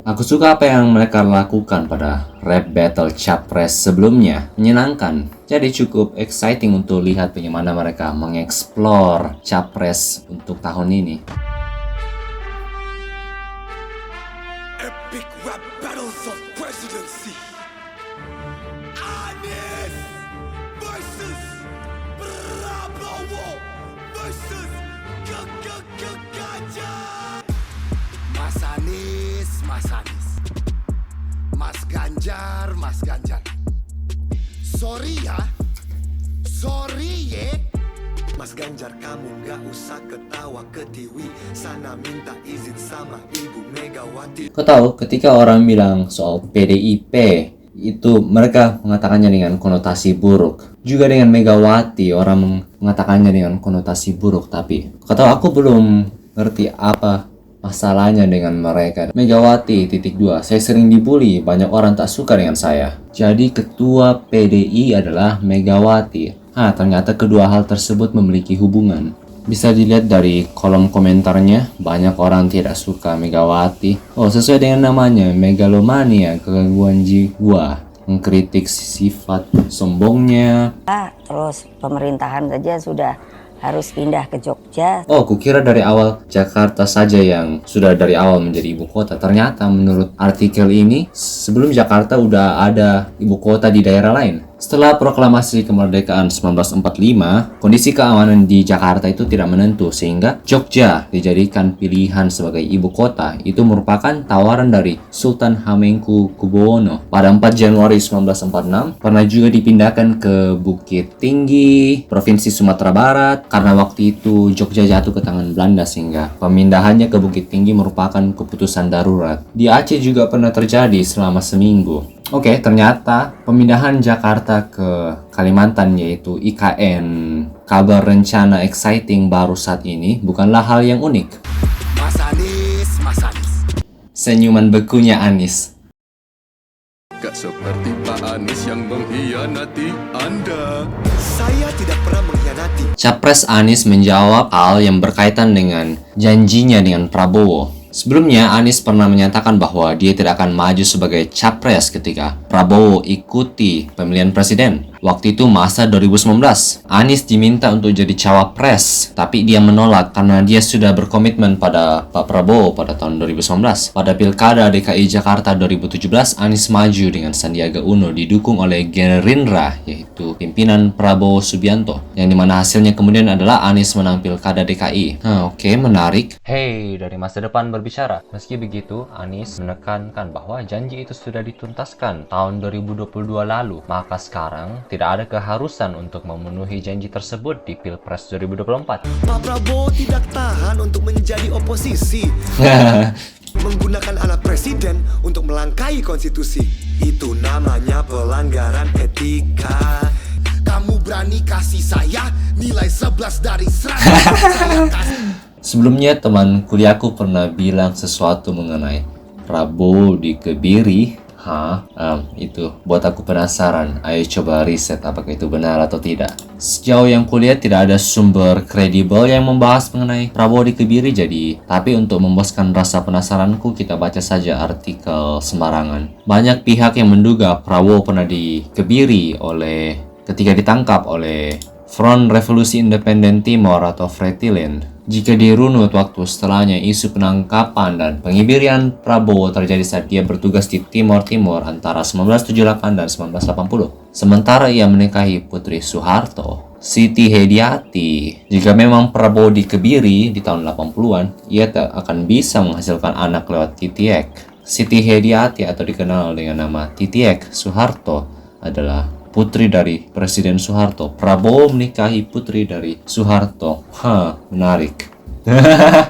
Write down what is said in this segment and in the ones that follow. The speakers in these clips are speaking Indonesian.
Aku suka apa yang mereka lakukan pada rap battle Capres sebelumnya, menyenangkan. Jadi cukup exciting untuk lihat bagaimana mereka mengeksplor Capres untuk tahun ini. Epic rap battles of presidency. Anies versus Prabowo versus Ganjar. Mas Anies, Mas Anies. Mas Ganjar, Mas Ganjar. Sorry ya. Sorry ye. Mas Ganjar, kamu gak usah ketawa ketiwi. Sana minta izin sama Ibu Megawati. Kau tahu, ketika orang bilang soal PDIP, itu mereka mengatakannya dengan konotasi buruk. Juga dengan Megawati, orang mengatakannya dengan konotasi buruk. Tapi, kau tahu, aku belum ngerti apa masalahnya dengan mereka. Megawati, _2. Saya sering dibully, banyak orang tak suka dengan saya. Jadi, ketua PDI adalah Megawati. Ternyata kedua hal tersebut memiliki hubungan. Bisa dilihat dari kolom komentarnya, banyak orang tidak suka Megawati. Sesuai dengan namanya, megalomania, kegangguan jiwa, mengkritik sifat sombongnya. Terus pemerintahan saja sudah harus pindah ke Jogja. Kukira dari awal Jakarta saja yang sudah dari awal menjadi ibu kota. Ternyata menurut artikel ini, sebelum Jakarta udah ada ibu kota di daerah lain. Setelah proklamasi kemerdekaan 1945, kondisi keamanan di Jakarta itu tidak menentu sehingga Jogja dijadikan pilihan sebagai ibu kota. Itu merupakan tawaran dari Sultan Hamengkubuwono pada 4 Januari 1946. Pernah juga dipindahkan ke Bukit Tinggi, Provinsi Sumatera Barat, karena waktu itu Jogja jatuh ke tangan Belanda sehingga pemindahannya ke Bukit Tinggi merupakan keputusan darurat. Di Aceh juga pernah terjadi selama seminggu. Ternyata pemindahan Jakarta ke Kalimantan yaitu IKN, kabar rencana exciting baru saat ini, bukanlah hal yang unik. Mas Anies, Mas Anies. Senyuman bekunya Anies. Gak seperti Pak Anies yang mengkhianati Anda. Saya tidak pernah mengkhianati. Capres Anies menjawab hal yang berkaitan dengan janjinya dengan Prabowo. Sebelumnya, Anies pernah menyatakan bahwa dia tidak akan maju sebagai capres ketika Prabowo ikuti pemilihan presiden. Waktu itu masa 2019. Anies diminta untuk jadi cawapres, tapi dia menolak karena dia sudah berkomitmen pada Pak Prabowo pada tahun 2019. Pada Pilkada DKI Jakarta 2017, Anies maju dengan Sandiaga Uno didukung oleh Gerindra, yaitu pimpinan Prabowo Subianto, yang dimana hasilnya kemudian adalah Anies menang Pilkada DKI. Menarik. Hey, dari masa depan berbicara. Meski begitu, Anies menekankan bahwa janji itu sudah dituntaskan tahun 2022 lalu, maka sekarang tidak ada keharusan untuk memenuhi janji tersebut di Pilpres 2024. Pak Prabowo tidak tahan untuk menjadi oposisi. Menggunakan anak presiden untuk melangkahi konstitusi. Itu namanya pelanggaran etika. Kamu berani kasih saya nilai 11 dari 100. Saya kasih. Sebelumnya teman kuliahku pernah bilang sesuatu mengenai Prabowo dikebiri. Itu buat aku penasaran. Ayo coba riset apakah itu benar atau tidak. Sejauh yang kulihat tidak ada sumber kredibel yang membahas mengenai Prabowo dikebiri, tapi untuk memuaskan rasa penasaranku, kita baca saja artikel sembarangan. Banyak pihak yang menduga Prabowo pernah dikebiri ketika ditangkap oleh Front Revolusi Independen Timor atau Fretilin. Jika dirunut waktu setelahnya, isu penangkapan dan pengibirian Prabowo terjadi saat dia bertugas di Timor Timur antara 1978 dan 1980. Sementara ia menikahi Putri Soeharto, Siti Hediati. Jika memang Prabowo dikebiri di tahun 80-an, ia tak akan bisa menghasilkan anak lewat Titiek. Siti Hediati atau dikenal dengan nama Titiek Soeharto adalah putri dari Presiden Soeharto. Prabowo menikahi putri dari Soeharto. Menarik.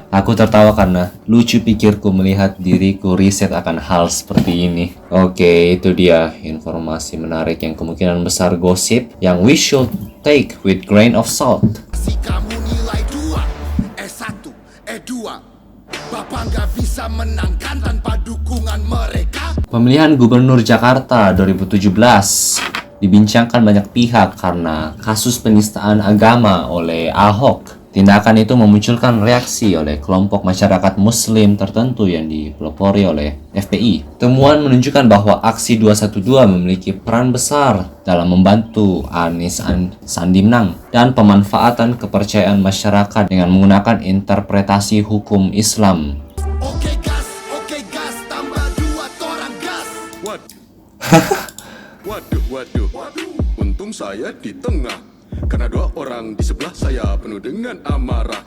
Aku tertawa karena lucu pikirku melihat diriku riset akan hal seperti ini. Itu dia informasi menarik yang kemungkinan besar gosip yang we should take with grain of salt. Si kamu nilai 2, S1, E2. Bapak nggak bisa menangkan tanpa dukungan mereka. Pemilihan Gubernur Jakarta 2017 dibincangkan banyak pihak karena kasus penistaan agama oleh Ahok. Tindakan itu memunculkan reaksi oleh kelompok masyarakat muslim tertentu yang dipelopori oleh FPI. Temuan menunjukkan bahwa aksi 212 memiliki peran besar dalam membantu Anies Sandi menang dan pemanfaatan kepercayaan masyarakat dengan menggunakan interpretasi hukum Islam. Oke gas, tambah 2 orang gas. Waduh. Untung saya di tengah. Karena 2 orang di sebelah saya penuh dengan amarah.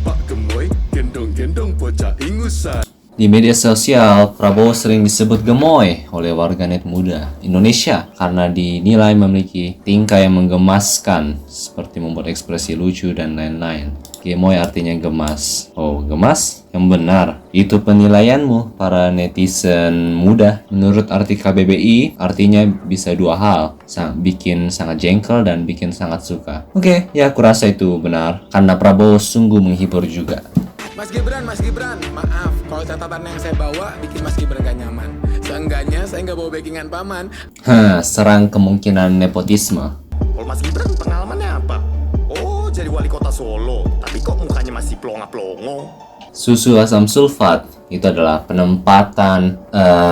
Pak Gemoy gendong-gendong bocah ingusan. Di media sosial, Prabowo sering disebut gemoy oleh warganet muda Indonesia karena dinilai memiliki tingkah yang menggemaskan seperti membuat ekspresi lucu dan lain-lain. Gemoy artinya gemas. Oh, gemas? Yang benar. Itu penilaianmu, para netizen muda. Menurut arti KBBI, artinya bisa 2 hal. Bikin sangat jengkel dan bikin sangat suka. Oke, ya aku rasa itu benar. Karena Prabowo sungguh menghibur juga. Mas Gibran, maaf kalau catatan yang saya bawa bikin Mas Gibran gak nyaman. Seenggaknya saya nggak bawa backingan paman. Serang kemungkinan nepotisme. Kalau Mas Gibran pengalamannya apa? Oh, jadi wali kota Solo, tapi kok mukanya masih plonga-plongo? Susu asam sulfat itu adalah penempatan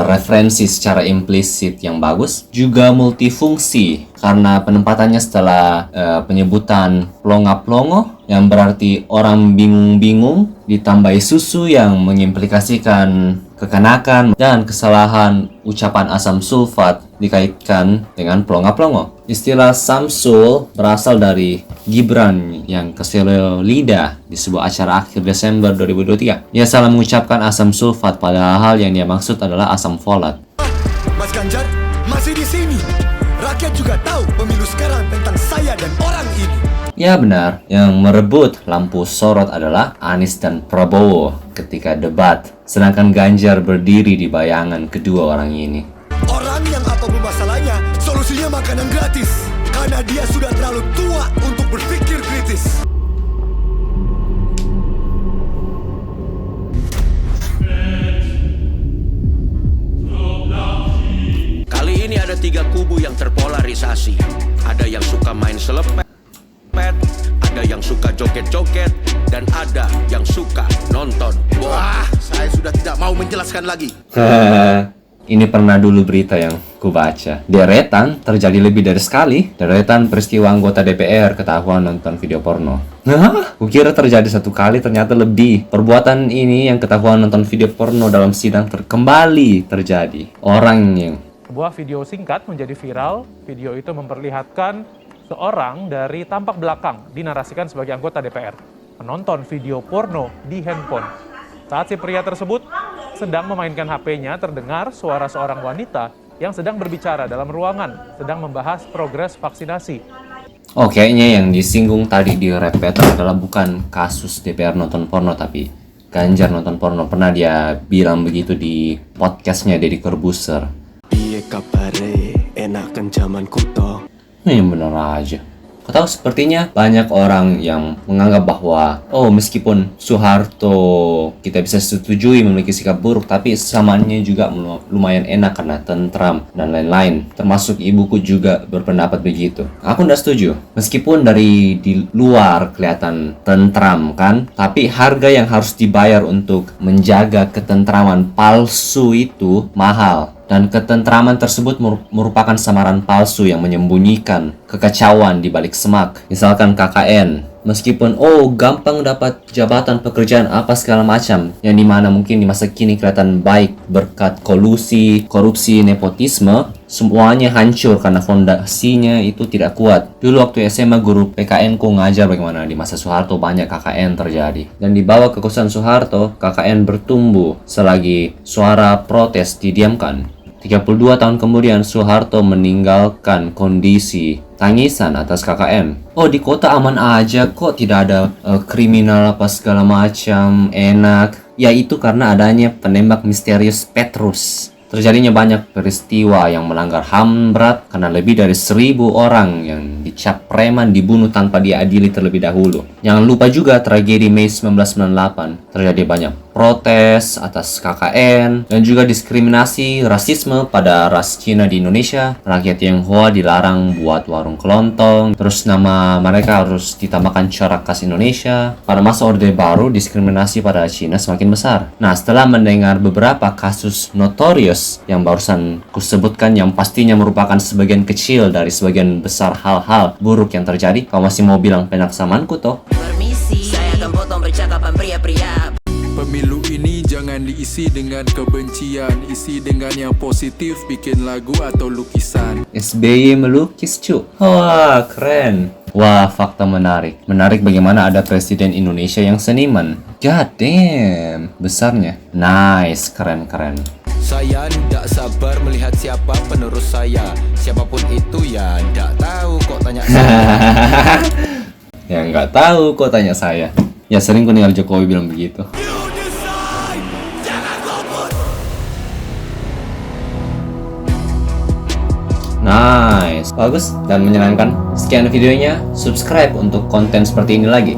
referensi secara implisit yang bagus, juga multifungsi karena penempatannya setelah penyebutan plonga-plongo yang berarti orang bingung-bingung, ditambahi susu yang mengimplikasikan kekanakan dan kesalahan ucapan asam sulfat dikaitkan dengan plonga-plongo. Istilah Samsul berasal dari Gibran yang keselio lidah di sebuah acara akhir Desember 2023. Ia salah mengucapkan asam sulfat padahal yang dia maksud adalah asam folat. Mas Ganjar masih di sini. Rakyat juga tahu pemilu sekarang tentang saya dan orang ini. Ya benar, yang merebut lampu sorot adalah Anies dan Prabowo ketika debat, sedangkan Ganjar berdiri di bayangan kedua orang ini. Orang yang apapun masalahnya, solusinya makanan gratis. Karena dia sudah terlalu tua untuk berpikir kritis. Kali ini ada 3 kubu yang terpolarisasi. Ada yang suka main selepet, ada yang suka joget-joget, dan ada yang suka nonton bola. Saya sudah tidak mau menjelaskan lagi. Ini pernah dulu berita yang kubaca. Deretan terjadi lebih dari sekali. Deretan peristiwa anggota DPR ketahuan nonton video porno. Kukira terjadi 1 kali, ternyata lebih. Perbuatan ini yang ketahuan nonton video porno dalam sidang kembali terjadi. Orang yang Sebuah video singkat menjadi viral. Video itu memperlihatkan seorang dari tampak belakang dinarasikan sebagai anggota DPR menonton video porno di handphone. Saat si pria tersebut sedang memainkan HP-nya, terdengar suara seorang wanita yang sedang berbicara dalam ruangan, sedang membahas progres vaksinasi. Oh, kayaknya yang disinggung tadi di Repet adalah bukan kasus DPR nonton porno, tapi Ganjar nonton porno. Pernah dia bilang begitu di podcastnya Deddy Corbuzier. Piye kabare, enakan zaman kuto. Bener aja. Kau tahu, sepertinya banyak orang yang menganggap bahwa meskipun Soeharto kita bisa setujui memiliki sikap buruk, tapi sesamaannya juga lumayan enak karena tentram dan lain-lain. Termasuk ibuku juga berpendapat begitu. Aku tidak setuju. Meskipun dari di luar kelihatan tentram kan, tapi harga yang harus dibayar untuk menjaga ketentraman palsu itu mahal. Dan ketentraman tersebut merupakan samaran palsu yang menyembunyikan kekacauan di balik semak. Misalkan KKN, meskipun gampang dapat jabatan pekerjaan apa segala macam, yang dimana mungkin di masa kini kelihatan baik berkat kolusi, korupsi, nepotisme, semuanya hancur karena fondasinya itu tidak kuat. Dulu waktu SMA guru PKN ku ngajar bagaimana di masa Soeharto banyak KKN terjadi. Dan di bawah kekuasaan Soeharto, KKN bertumbuh selagi suara protes didiamkan. 32 tahun kemudian Soeharto meninggalkan kondisi tangisan atas KKN. Di kota aman aja kok, tidak ada kriminal apa segala macam, enak. Ya itu karena adanya penembak misterius Petrus. Terjadinya banyak peristiwa yang melanggar HAM berat karena lebih dari 1.000 orang yang dicap preman dibunuh tanpa diadili terlebih dahulu. Jangan lupa juga tragedi Mei 1998. Terjadi banyak protes atas KKN, dan juga diskriminasi rasisme pada ras Cina di Indonesia. Rakyat Tionghoa dilarang buat warung kelontong, terus nama mereka harus ditambahkan corak khas Indonesia. Pada masa Orde Baru, diskriminasi pada Cina semakin besar. Nah, setelah mendengar beberapa kasus notorious yang barusan kusebutkan, yang pastinya merupakan sebagian kecil dari sebagian besar hal-hal buruk yang terjadi, kau masih mau bilang penaksamanku toh? Permisi, saya akan potong percakapan pria-pria. Pemilu ini jangan diisi dengan kebencian, isi dengan yang positif, bikin lagu atau lukisan. SBY melukis cu. Wah, keren. Wah, fakta menarik. Menarik bagaimana ada presiden Indonesia yang seniman. God damn, besarnya. Nice, keren-keren. Saya tidak sabar melihat siapa penerus saya. Siapapun itu ya tidak tahu kok tanya saya. Ya nggak tahu kok tanya saya. Ya sering ku dengar Jokowi bilang begitu. Nice, bagus dan menyenangkan. Sekian videonya, subscribe untuk konten seperti ini lagi.